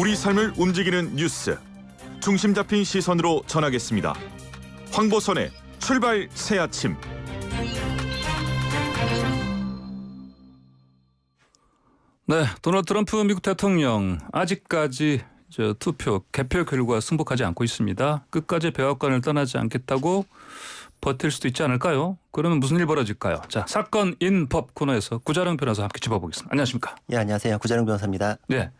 우리 삶을 움직이는 뉴스, 중심 잡힌 시선으로 전하겠습니다. 황보선의 출발 새 아침. 네, 도널드 트럼프 미국 대통령 아직까지 투표 개표 결과 승복하지 않고 있습니다. 끝까지 백악관을 떠나지 않겠다고 버틸 수도 있지 않을까요? 그러면 무슨 일 벌어질까요? 자, 사건 인법 코너에서 구자룡 변호사 함께 짚어보겠습니다. 안녕하십니까? 예, 안녕하세요. 구자룡 변호사입니다. 네.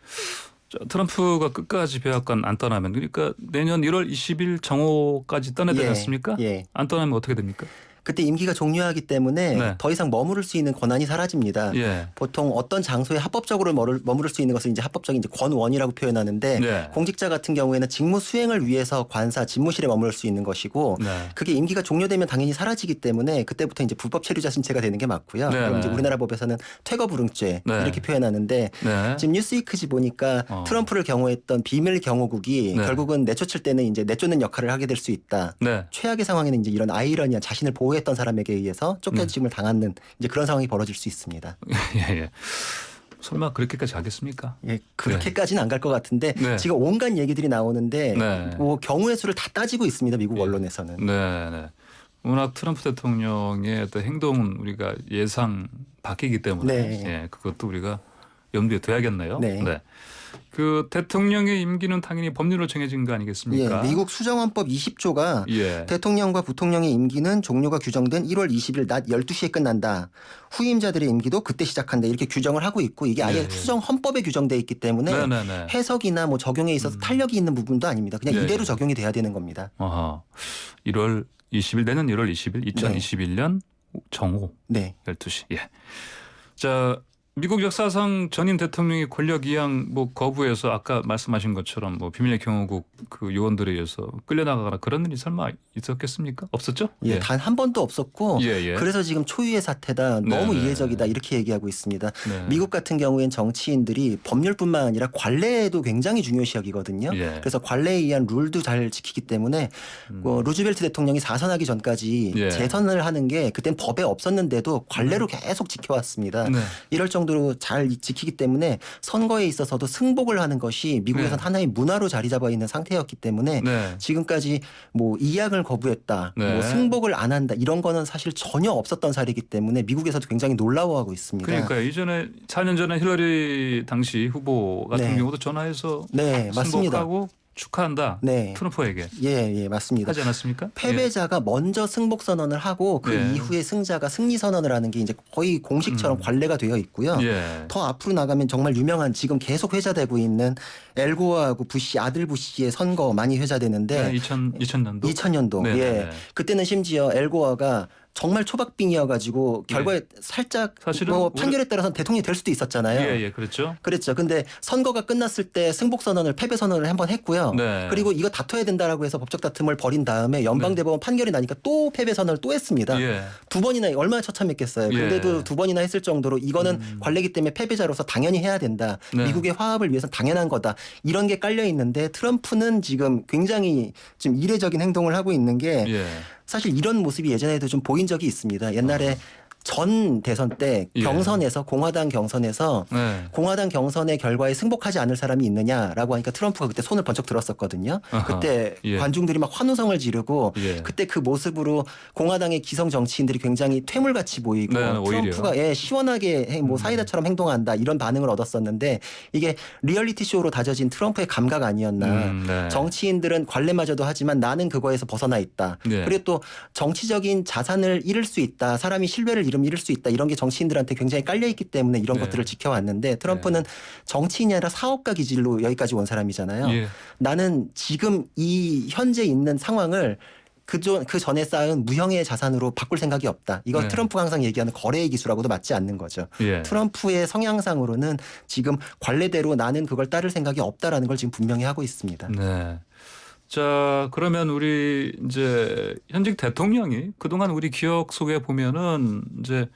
트럼프가 끝까지 백악관 안 떠나면, 그러니까 내년 1월 20일 정오까지 떠나야 되지 않습니까? 예. 안 떠나면 어떻게 됩니까? 그때 임기가 종료하기 때문에 네. 더 이상 머무를 수 있는 권한이 사라집니다. 예. 보통 어떤 장소에 합법적으로 머무를 수 있는 것을 이제 합법적인 이제 권원이라고 표현하는데 네. 공직자 같은 경우에는 직무 수행을 위해서 관사 집무실에 머무를 수 있는 것이고 네. 그게 임기가 종료되면 당연히 사라지기 때문에 그때부터 이제 불법 체류자 신체가 되는 게 맞고요. 네. 그럼 이제 우리나라 법에서는 퇴거불응죄 네. 이렇게 표현하는데 네. 지금 뉴스위크지 보니까 트럼프를 경호했던 비밀 경호국이 네. 결국은 내쫓을 때는 이제 내쫓는 역할을 하게 될 수 있다. 네. 최악의 상황에는 이제 이런 아이러니한 자신을 보호했던 사람에게 의해서 쫓겨짐을 당하는 이제 그런 상황이 벌어질 수 있습니다. 예, 예. 설마 그렇게까지 가겠습니까? 예, 그렇게까지는 안 갈 것 같은데 네. 지금 온갖 얘기들이 나오는데 네. 뭐 경우의 수를 다 따지고 있습니다. 미국 언론에서는. 네, 네. 워낙 트럼프 대통령의 어떤 행동은 우리가 예상 바뀌기 때문에 네. 예, 그것도 우리가 염두에 둬야겠네요. 네. 그 대통령의 임기는 당연히 법률로 정해진 거 아니겠습니까? 예, 미국 수정헌법 20조가 예. 대통령과 부통령의 임기는 종료가 규정된 1월 20일 낮 12시에 끝난다. 후임자들의 임기도 그때 시작한다. 이렇게 규정을 하고 있고 이게 아예 예. 수정헌법에 규정돼 있기 때문에 네네네. 해석이나 뭐 적용에 있어서 탄력이 있는 부분도 아닙니다. 그냥 예, 이대로 예. 적용이 돼야 되는 겁니다. 아하. 1월 20일 내년 1월 20일 2021년 정오 네. 12시. 예. 자, 미국 역사상 전임 대통령의 권력 이양 뭐 거부해서 아까 말씀하신 것처럼 뭐 비밀 경호국 그 요원들에 의해서 끌려나가거나 그런 일이 설마 있었겠습니까? 없었죠? 예, 단 한 번도 없었고 예, 예. 그래서 지금 초유의 사태다. 너무 네네. 이례적이다. 이렇게 얘기하고 있습니다. 네. 미국 같은 경우엔 정치인들이 법률뿐만 아니라 관례에도 굉장히 중요시 여기거든요. 예. 그래서 관례에 의한 룰도 잘 지키기 때문에 루즈벨트 대통령이 사선하기 전까지 예. 재선을 하는 게 그땐 법에 없었는데도 관례로 계속 지켜왔습니다. 네. 이럴 정도로 잘 지키기 때문에 선거에 있어서도 승복을 하는 것이 미국에선 네. 하나의 문화로 자리 잡아 있는 상태였기 때문에 네. 지금까지 뭐 이양을 거부했다, 네. 뭐 승복을 안 한다 이런 거는 사실 전혀 없었던 사례이기 때문에 미국에서도 굉장히 놀라워하고 있습니다. 그러니까 이전에 4년 전에 힐러리 당시 후보 같은 네. 경우도 전화해서 네, 맞습니다. 승복하고 축하한다. 네. 트럼프에게 예, 맞습니다. 하지 않았습니까? 패배자가 먼저 승복 선언을 하고 그 예. 이후에 승자가 승리 선언을 하는 게 이제 거의 공식처럼 관례가 되어 있고요. 예. 더 앞으로 나가면 정말 유명한 지금 계속 회자되고 있는 엘고어하고 부시 아들 부시의 선거 많이 회자되는데 네, 2000년도 2000년도 네네네. 예 그때는 심지어 엘고어가 정말 초박빙이어가지고 결과에 살짝 사실은 뭐 판결에 따라서 대통령이 될 수도 있었잖아요. 예, 그렇죠. 그랬죠. 근데 선거가 끝났을 때 승복 선언을 패배 선언을 한번 했고요. 네. 그리고 이거 다퉈야 된다라고 해서 법적 다툼을 벌인 다음에 연방대법원 판결이 나니까 또 패배 선언을 또 했습니다. 예. 두 번이나 얼마나 처참했겠어요. 근데도 예. 두 번이나 했을 정도로 이거는 관례기 때문에 패배자로서 당연히 해야 된다. 네. 미국의 화합을 위해서 당연한 거다. 이런 게 깔려 있는데 트럼프는 지금 굉장히 좀 이례적인 행동을 하고 있는 게 예. 사실 이런 모습이 예전에도 좀 보인 적이 있습니다. 옛날에 전 대선 때 예. 경선에서 공화당 경선에서 네. 공화당 경선의 결과에 승복하지 않을 사람이 있느냐라고 하니까 트럼프가 그때 손을 번쩍 들었었거든요. 아하. 그때 예. 관중들이 막 환호성을 지르고 예. 그때 그 모습으로 공화당의 기성 정치인들이 굉장히 퇴물같이 보이고 네, 오히려. 트럼프가 시원하게 뭐 사이다처럼 행동한다 이런 반응을 얻었었는데 이게 리얼리티 쇼로 다져진 트럼프의 감각 아니었나. 네. 정치인들은 관례마저도 하지만 나는 그거에서 벗어나 있다. 네. 그리고 또 정치적인 자산을 잃을 수 있다. 사람이 신뢰를 잃을 수 있다. 이런 게 정치인들한테 굉장히 깔려 있기 때문에 이런 네. 것들을 지켜왔는데 트럼프는 정치인이 아니라 사업가 기질로 여기까지 온 사람이잖아요. 예. 나는 지금 이 현재 있는 상황을 그 전에 쌓은 무형의 자산으로 바꿀 생각이 없다. 이건 네. 트럼프가 항상 얘기하는 거래의 기수라고도 맞지 않는 거죠. 예. 트럼프의 성향상으로는 지금 관례대로 나는 그걸 따를 생각이 없다라는 걸 지금 분명히 하고 있습니다. 네. 자, 그러면 우리 이제 현직 대통령이 그동안 우리 기억 속에 보면은 이제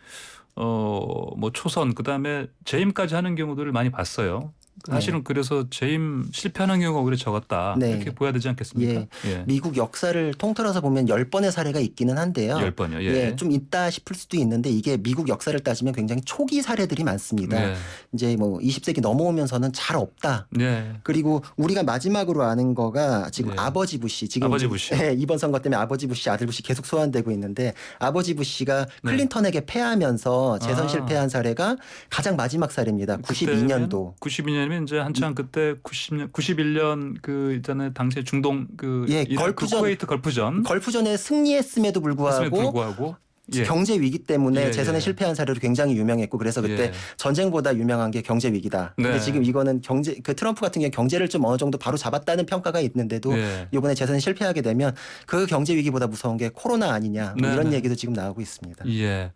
뭐 초선 그다음에 재임까지 하는 경우들을 많이 봤어요. 사실은 그래서 재임 실패하는 경우가 오히려 적었다. 네. 이렇게 보여야 되지 않겠습니까? 예. 미국 역사를 통틀어서 보면 10번의 사례가 있기는 한데요. 10번이요. 예. 좀 있다 싶을 수도 있는데 이게 미국 역사를 따지면 굉장히 초기 사례들이 많습니다. 네. 이제 뭐 20세기 넘어오면서는 잘 없다. 네. 그리고 우리가 마지막으로 아는 거가 지금 네. 아버지 부시 지금 아버지 부시요? 네, 이번 선거 때문에 아버지 부시 아들 부시 계속 소환되고 있는데 아버지 부시가 네. 클린턴에게 패하면서 재선 아. 실패한 사례가 가장 마지막 사례입니다. 92년도. 92년이면 이제 한창 그때 91년 그 있잖아요. 당시에 중동 그 예, 이라크 걸프전. 쿠웨이트 걸프전 걸프전에 승리했음에도 불구하고 예. 경제 위기 때문에 예, 재선에 예. 실패한 사례로 굉장히 유명했고 그래서 그때 예. 전쟁보다 유명한 게 경제 위기다. 근데 네. 지금 이거는 그 트럼프 같은 경우 경제를 좀 어느 정도 바로 잡았다는 평가가 있는데도 예. 이번에 재선에 실패하게 되면 그 경제 위기보다 무서운 게 코로나 아니냐 뭐 네, 이런 네. 얘기도 지금 나오고 있습니다. 예.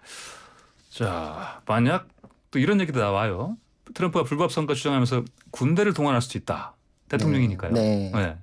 자, 만약 또 이런 얘기도 나와요. 트럼프가 불법 선거 주장하면서 군대를 동원할 수도 있다. 대통령이니까요. 네. 네.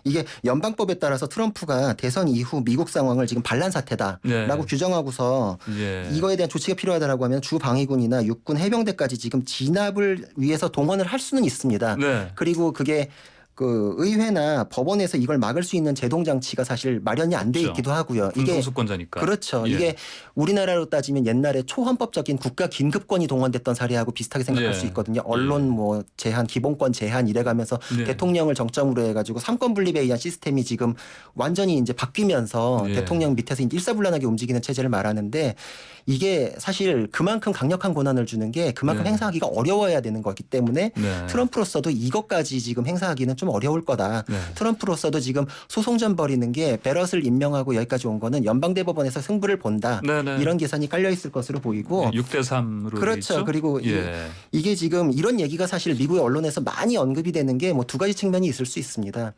이게 연방법에 따라서 트럼프가 대선 이후 미국 상황을 지금 반란 사태다라고 네. 규정하고서 예. 이거에 대한 조치가 필요하다라고 하면 주 방위군이나 육군 해병대까지 지금 진압을 위해서 동원을 할 수는 있습니다. 네. 그리고 그게 그 의회나 법원에서 이걸 막을 수 있는 제동 장치가 사실 마련이 안 돼 그렇죠. 있기도 하고요. 이게 군성수권자니까. 그렇죠. 예. 이게 우리나라로 따지면 옛날에 초헌법적인 국가 긴급권이 동원됐던 사례하고 비슷하게 생각할 예. 수 있거든요. 언론 뭐 제한, 기본권 제한 이래가면서 예. 대통령을 정점으로 해가지고 삼권 분립에 의한 시스템이 지금 완전히 이제 바뀌면서 예. 대통령 밑에서 이제 일사불란하게 움직이는 체제를 말하는데 이게 사실 그만큼 강력한 권한을 주는 게 그만큼 네. 행사하기가 어려워야 되는 거기 때문에 네. 트럼프로서도 이것까지 지금 행사하기는 좀 어려울 거다. 네. 트럼프로서도 지금 소송전 벌이는 게 베럿을 임명하고 여기까지 온 거는 연방대법원에서 승부를 본다. 네, 네. 이런 계산이 깔려 있을 것으로 보이고 6대3으로 그렇죠. 그리고 예. 이게 지금 이런 얘기가 사실 미국의 언론에서 많이 언급이 되는 게 뭐 두 가지 측면이 있을 수 있습니다.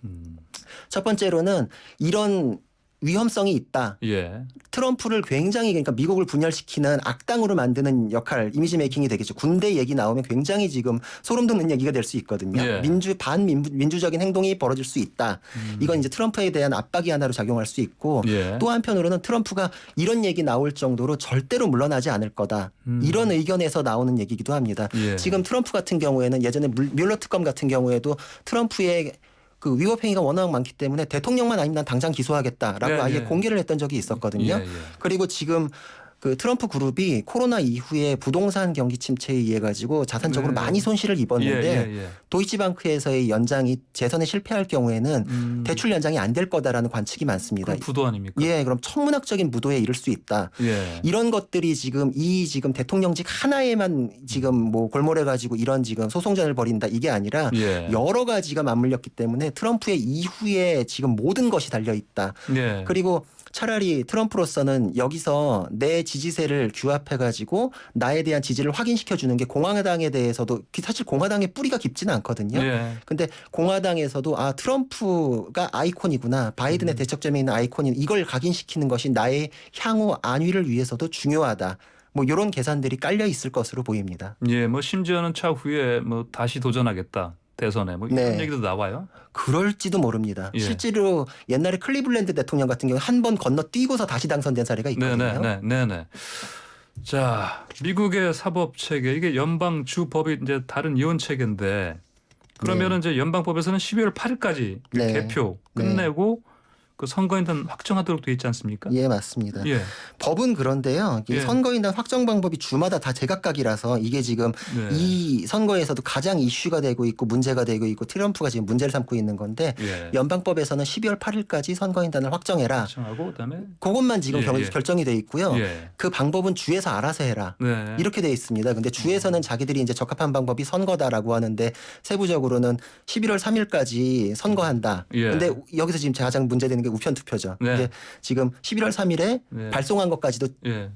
첫 번째로는 이런 위험성이 있다. 예. 트럼프를 굉장히 그러니까 미국을 분열시키는 악당으로 만드는 역할 이미지 메이킹이 되겠죠. 군대 얘기 나오면 굉장히 지금 소름 돋는 얘기가 될 수 있거든요. 예. 반민주적인 행동이 벌어질 수 있다. 이건 이제 트럼프에 대한 압박이 하나로 작용할 수 있고 예. 또 한편으로는 트럼프가 이런 얘기 나올 정도로 절대로 물러나지 않을 거다. 이런 의견에서 나오는 얘기기도 합니다. 예. 지금 트럼프 같은 경우에는 예전에 뮬러 특검 같은 경우에도 트럼프의 그 위법 행위가 워낙 많기 때문에 대통령만 아니면 난 당장 기소하겠다라고 네, 아예 네. 공개를 했던 적이 있었거든요. 예, 예. 그리고 지금 그 트럼프 그룹이 코로나 이후에 부동산 경기 침체에 의해 가지고 자산적으로 네. 많이 손실을 입었는데 예, 예. 도이치방크에서의 연장이 재선에 실패할 경우에는 대출 연장이 안 될 거다라는 관측이 많습니다. 그럼 부도 아닙니까? 예, 그럼 천문학적인 무도에 이를 수 있다. 예. 이런 것들이 지금 지금 대통령직 하나에만 지금 뭐 골몰해 가지고 이런 지금 소송전을 벌인다 이게 아니라 예. 여러 가지가 맞물렸기 때문에 트럼프의 이후에 지금 모든 것이 달려 있다. 예. 그리고 차라리 트럼프로서는 여기서 내 지지세를 규합해 가지고 나에 대한 지지를 확인시켜 주는 게 공화당에 대해서도 사실 공화당의 뿌리가 깊지는 않거든요. 예. 근데 공화당에서도 아 트럼프가 아이콘이구나. 바이든의 대척점에 있는 아이콘이 이걸 각인시키는 것이 나의 향후 안위를 위해서도 중요하다. 뭐 이런 계산들이 깔려 있을 것으로 보입니다. 예, 뭐 심지어는 차후에 뭐 다시 도전하겠다. 대선에 뭐 이런 네. 얘기도 나와요. 그럴지도 모릅니다. 예. 실제로 옛날에 클리블랜드 대통령 같은 경우 한 번 건너뛰고서 다시 당선된 사례가 있거든요. 네네. 자, 미국의 사법 체계 이게 연방 주 법이 이제 다른 이혼 체계인데 그러면은 이제 연방법에서는 12월 8일까지 네. 개표 끝내고 그 선거인단 확정하도록 돼 있지 않습니까? 예, 맞습니다. 예. 법은 그런데요. 이 예. 선거인단 확정 방법이 주마다 다 제각각이라서 이게 지금 네. 이 선거에서도 가장 이슈가 되고 있고 문제가 되고 있고 트럼프가 지금 문제를 삼고 있는 건데 예. 연방법에서는 12월 8일까지 선거인단을 확정해라. 확정하고 그다음에 그것만 지금 예, 예. 결정이 돼 있고요. 예. 그 방법은 주에서 알아서 해라. 네. 이렇게 돼 있습니다. 근데 주에서는 자기들이 이제 적합한 방법이 선거다라고 하는데 세부적으로는 11월 3일까지 선거한다. 예. 근데 여기서 지금 가장 문제되는 게 우편 투표죠. 네. 근데 지금 11월 3일에 네. 발송한 것까지도 예.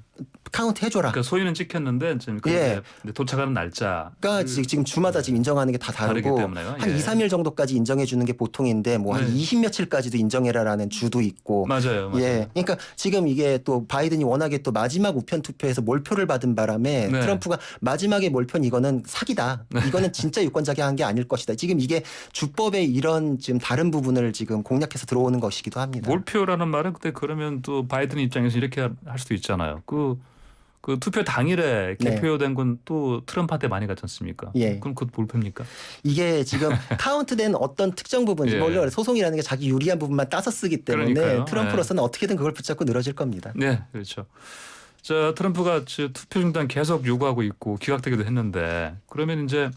카운트 해줘라. 그러니까 소위는 찍혔는데 지금 예. 도착하는 날짜 그러니까 지금 주마다 지금 인정하는 게 다 다르기 다르고 때문에요. 한 예. 2, 3일 정도까지 인정해 주는 게 보통인데 뭐 한 네. 20며칠까지도 인정해라라는 주도 있고 맞아요. 예. 그러니까 지금 이게 또 바이든이 워낙에 또 마지막 우편 투표에서 몰표를 받은 바람에 네. 트럼프가 마지막에 몰표는 이거는 사기다. 이거는 진짜 유권자가 한 게 아닐 것이다. 지금 이게 주법의 이런 지금 다른 부분을 지금 공략해서 들어오는 것이기도 합니다. 몰표라는 말은 그때 그러면 또 바이든 입장에서 이렇게 할 수도 있잖아요. 그 그 투표 당일에 네. 개표된 건 또 트럼프한테 많이 갔지 않습니까? 예. 그럼 그것 뭘 팹니까? 이게 지금 카운트된 어떤 특정 부분, 예. 원래 소송이라는 게 자기 유리한 부분만 따서 쓰기 때문에 그러니까요. 트럼프로서는 어떻게든 그걸 붙잡고 늘어질 겁니다. 네, 그렇죠. 자, 트럼프가 투표 중단 계속 요구하고 있고 기각되기도 했는데 그러면 이제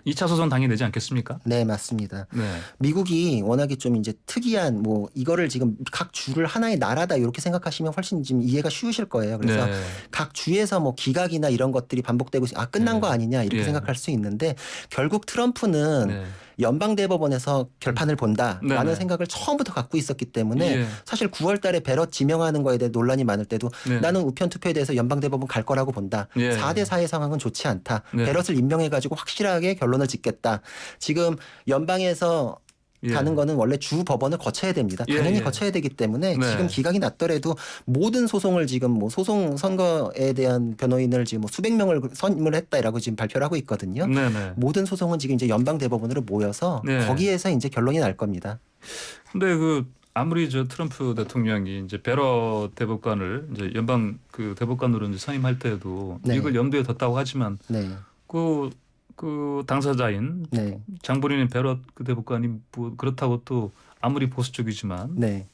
2차 소송 당해내지 않겠습니까? 네, 맞습니다. 네. 미국이 워낙에 좀 이제 특이한 뭐 이거를 지금 각 주를 하나의 나라다 이렇게 생각하시면 훨씬 지금 이해가 쉬우실 거예요. 그래서 네. 각 주에서 뭐 기각이나 이런 것들이 반복되고 끝난 네. 거 아니냐 이렇게 예. 생각할 수 있는데 결국 트럼프는 네. 연방대법원에서 결판을 본다라는 네. 생각을 처음부터 갖고 있었기 때문에 예. 사실 9월 달에 배럿 지명하는 거에 대해 논란이 많을 때도 네. 나는 우편 투표에 대해서 연방대법원 갈 거라고 본다. 예. 4대 4의 상황은 좋지 않다. 네. 배럿을 임명해가지고 확실하게 결론을 짓겠다. 지금 연방에서 예. 가는 거는 원래 주 법원을 거쳐야 됩니다. 예, 당연히 예. 거쳐야 되기 때문에 네. 지금 기각이 났더라도 모든 소송을 지금 뭐 소송 선거에 대한 변호인을 지금 뭐 수백 명을 선임을했다라고 지금 발표를 하고 있거든요. 네네. 모든 소송은 지금 이제 연방 대법원으로 모여서 네. 거기에서 이제 결론이 날 겁니다. 근데 그 아무리 트럼프 대통령이 이제 베러 대법관을 이제 연방 그 대법관으로 이제 선임할 때에도 네. 이걸 염두에 뒀다고 하지만 네, 그 당사자인 네, 장본인의 베러 그 대법관이 뭐 그렇다고 또 아무리 보수 쪽이지만 네.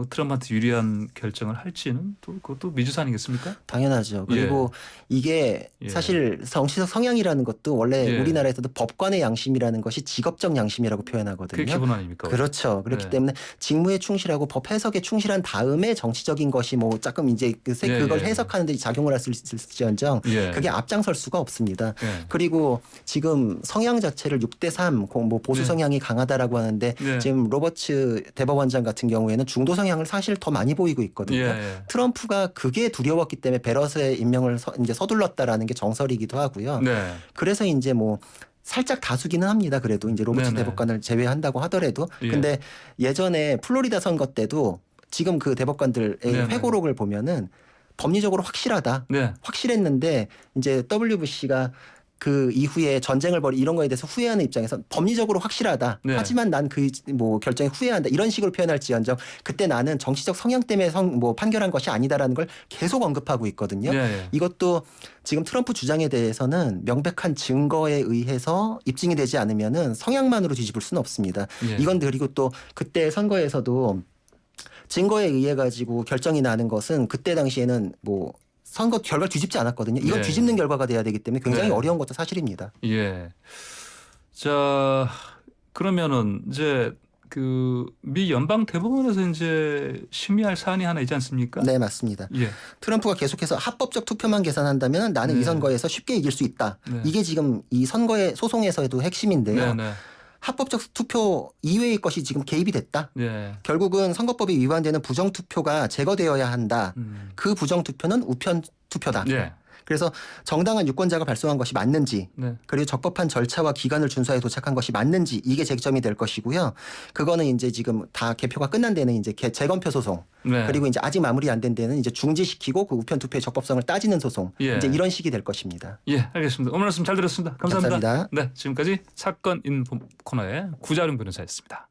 트럼프한테 유리한 결정을 할지는 또 그것도 미지수 아니겠습니까? 당연하죠. 그리고 이게 예. 사실 정치적 성향이라는 것도 원래 예. 우리나라에서도 법관의 양심이라는 것이 직업적 양심이라고 그게 표현하거든요. 기본 아닙니까? 그렇죠. 그렇기 네. 때문에 직무에 충실하고 법 해석에 충실한 다음에 정치적인 것이 뭐 조금 이제 그걸 예. 해석하는 데 작용을 할 수 있을지언정 예. 그게 앞장설 수가 없습니다. 예. 그리고 지금 성향 자체를 6대3 뭐 보수 네. 성향이 강하다라고 하는데 네. 지금 로버츠 대법원장 같은 경우에는 중도 성향을 사실 더 많이 보이고 있거든요. 예. 트럼프가 그게 두려웠기 때문에 베럿의 임명을 이제 서둘렀다라는 게 정설이기도 하고요. 네. 그래서 이제 뭐 살짝 다수기는 합니다. 그래도 이제 로버츠 네네. 대법관을 제외한다고 하더라도 예. 근데 예전에 플로리다 선거 때도 지금 그 대법관들의 네네. 회고록을 보면은 법리적으로 확실하다. 네. 확실했는데 이제 W 부시가 그 이후에 전쟁을 벌이 이런 거에 대해서 후회하는 입장에서 법리적으로 확실하다. 네. 하지만 난 그 뭐 결정에 후회한다. 이런 식으로 표현할지언정 그때 나는 정치적 성향 때문에 뭐 판결한 것이 아니다라는 걸 계속 언급하고 있거든요. 예. 이것도 지금 트럼프 주장에 대해서는 명백한 증거에 의해서 입증이 되지 않으면은 성향만으로 뒤집을 수는 없습니다. 예. 이건 그리고 또 그때 선거에서도 증거에 의해 가지고 결정이 나는 것은 그때 당시에는 뭐 선거 결과를 뒤집지 않았거든요. 이건 예. 뒤집는 결과가 돼야 되기 때문에 굉장히 네. 어려운 것도 사실입니다. 예. 자, 그러면은 이제 그 미 연방 대법원에서 이제 심의할 사안이 하나 있지 않습니까? 네, 맞습니다. 예. 트럼프가 계속해서 합법적 투표만 계산한다면 나는 네. 이 선거에서 쉽게 이길 수 있다. 네. 이게 지금 이 선거의 소송에서도 핵심인데요. 네. 합법적 투표 이외의 것이 지금 개입이 됐다. 예. 결국은 선거법에 위반되는 부정투표가 제거되어야 한다. 그 부정투표는 우편 투표다. 예. 그래서 정당한 유권자가 발송한 것이 맞는지 네. 그리고 적법한 절차와 기간을 준수하에 도착한 것이 맞는지 이게 쟁점이 될 것이고요. 그거는 이제 지금 다 개표가 끝난 데는 이제 재검표 소송 네. 그리고 이제 아직 마무리 안 된 데는 이제 중지시키고 그 우편 투표의 적법성을 따지는 소송 예. 이제 이런 식이 될 것입니다. 예, 알겠습니다. 오늘 말씀 잘 들었습니다. 감사합니다. 감사합니다. 네, 지금까지 사건 인포 코너의 구자룡 변호사였습니다.